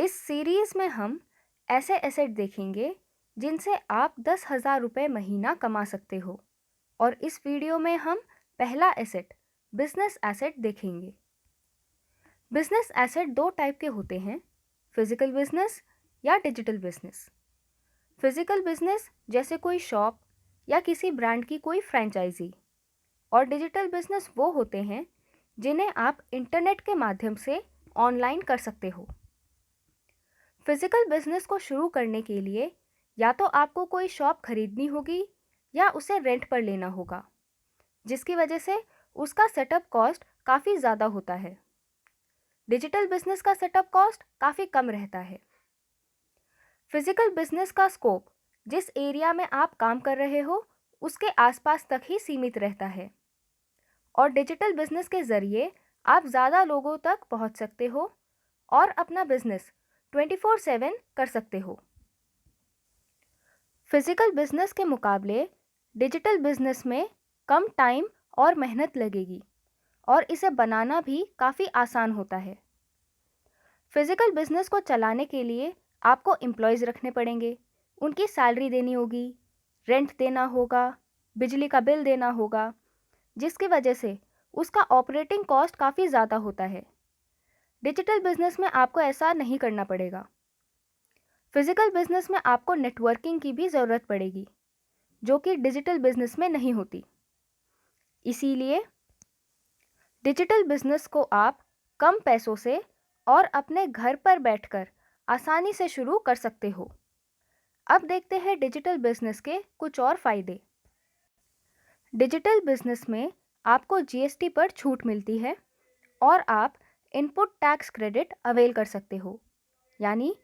इस सीरीज में हम ऐसे एसेट देखेंगे जिनसे आप 10,000 रुपये महीना कमा सकते हो। और इस वीडियो में हम पहला एसेट बिजनेस एसेट देखेंगे। बिजनेस एसेट दो टाइप के होते हैं, फिजिकल बिजनेस या डिजिटल बिजनेस। फिजिकल बिजनेस जैसे कोई शॉप या किसी ब्रांड की कोई फ्रेंचाइजी, और डिजिटल बिजनेस वो होते हैं जिन्हें आप इंटरनेट के माध्यम से ऑनलाइन कर सकते हो। फिजिकल बिजनेस को शुरू करने के लिए या तो आपको कोई शॉप खरीदनी होगी या उसे रेंट पर लेना होगा, जिसकी वजह से उसका सेटअप कॉस्ट काफ़ी ज़्यादा होता है। डिजिटल बिजनेस का सेटअप कॉस्ट काफ़ी कम रहता है। फिजिकल बिजनेस का स्कोप जिस एरिया में आप काम कर रहे हो उसके आसपास तक ही सीमित रहता है, और डिजिटल बिजनेस के ज़रिए आप ज़्यादा लोगों तक पहुंच सकते हो और अपना बिजनेस 24/7 कर सकते हो। फिजिकल बिजनेस के मुकाबले डिजिटल बिजनेस में कम टाइम और मेहनत लगेगी और इसे बनाना भी काफ़ी आसान होता है। फिजिकल बिजनेस को चलाने के लिए आपको एम्प्लॉयज़ रखने पड़ेंगे, उनकी सैलरी देनी होगी, रेंट देना होगा, बिजली का बिल देना होगा, जिसकी वजह से उसका ऑपरेटिंग कॉस्ट काफ़ी ज़्यादा होता है। डिजिटल बिजनेस में आपको ऐसा नहीं करना पड़ेगा। फिजिकल बिजनेस में आपको नेटवर्किंग की भी ज़रूरत पड़ेगी, जो कि डिजिटल बिजनेस में नहीं होती। इसीलिए डिजिटल बिजनेस को आप कम पैसों से और अपने घर पर बैठकर आसानी से शुरू कर सकते हो। अब देखते हैं डिजिटल बिजनेस के कुछ और फायदे। डिजिटल बिजनेस में आपको जीएसटी पर छूट मिलती है और आप इनपुट टैक्स क्रेडिट अवेल कर सकते हो, यानी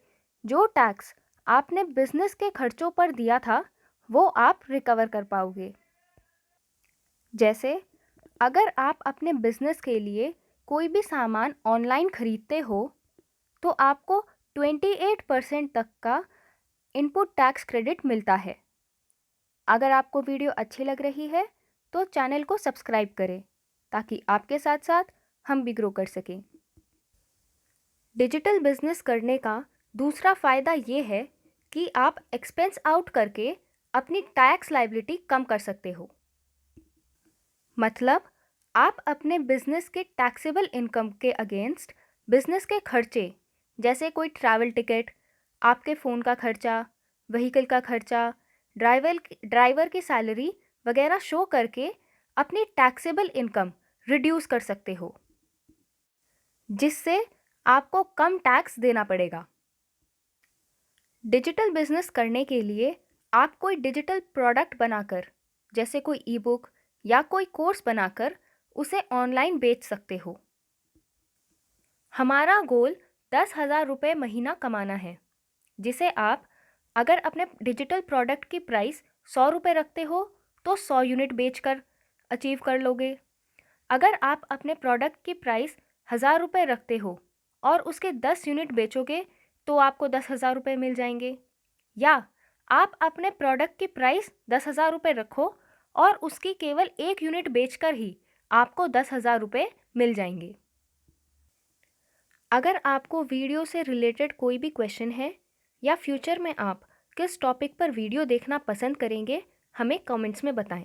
जो टैक्स आपने बिजनेस के खर्चों पर दिया था वो आप रिकवर कर पाओगे। जैसे अगर आप अपने बिजनेस के लिए कोई भी सामान ऑनलाइन खरीदते हो तो आपको 28% तक का इनपुट टैक्स क्रेडिट मिलता है। अगर आपको वीडियो अच्छी लग रही है तो चैनल को सब्सक्राइब करें ताकि आपके साथ साथ हम भी ग्रो कर सकें। डिजिटल बिजनेस करने का दूसरा फ़ायदा ये है कि आप एक्सपेंस आउट करके अपनी टैक्स लायबिलिटी कम कर सकते हो। मतलब आप अपने बिजनेस के टैक्सेबल इनकम के अगेंस्ट बिजनेस के खर्चे जैसे कोई ट्रैवल टिकट, आपके फ़ोन का खर्चा, व्हीकल का खर्चा, ड्राइवर की सैलरी वगैरह शो करके अपनी टैक्सेबल इनकम रिड्यूस कर सकते हो, जिससे आपको कम टैक्स देना पड़ेगा। डिजिटल बिजनेस करने के लिए आप कोई डिजिटल प्रोडक्ट बनाकर, जैसे कोई ई बुक या कोई कोर्स बनाकर उसे ऑनलाइन बेच सकते हो। हमारा गोल 10,000 रुपये महीना कमाना है, जिसे आप अगर अपने डिजिटल प्रोडक्ट की प्राइस 100 रुपये रखते हो तो 100 यूनिट बेचकर अचीव कर लोगे। अगर आप अपने प्रोडक्ट की प्राइस 1,000 रुपये रखते हो और उसके 10 यूनिट बेचोगे तो आपको 10,000 रुपये मिल जाएंगे। या आप अपने प्रोडक्ट की प्राइस 10,000 रुपये रखो और उसकी केवल 1 यूनिट बेचकर ही आपको 10,000 रुपये मिल जाएंगे। अगर आपको वीडियो से रिलेटेड कोई भी क्वेश्चन है या फ्यूचर में आप किस टॉपिक पर वीडियो देखना पसंद करेंगे, हमें कमेंट्स में बताएं।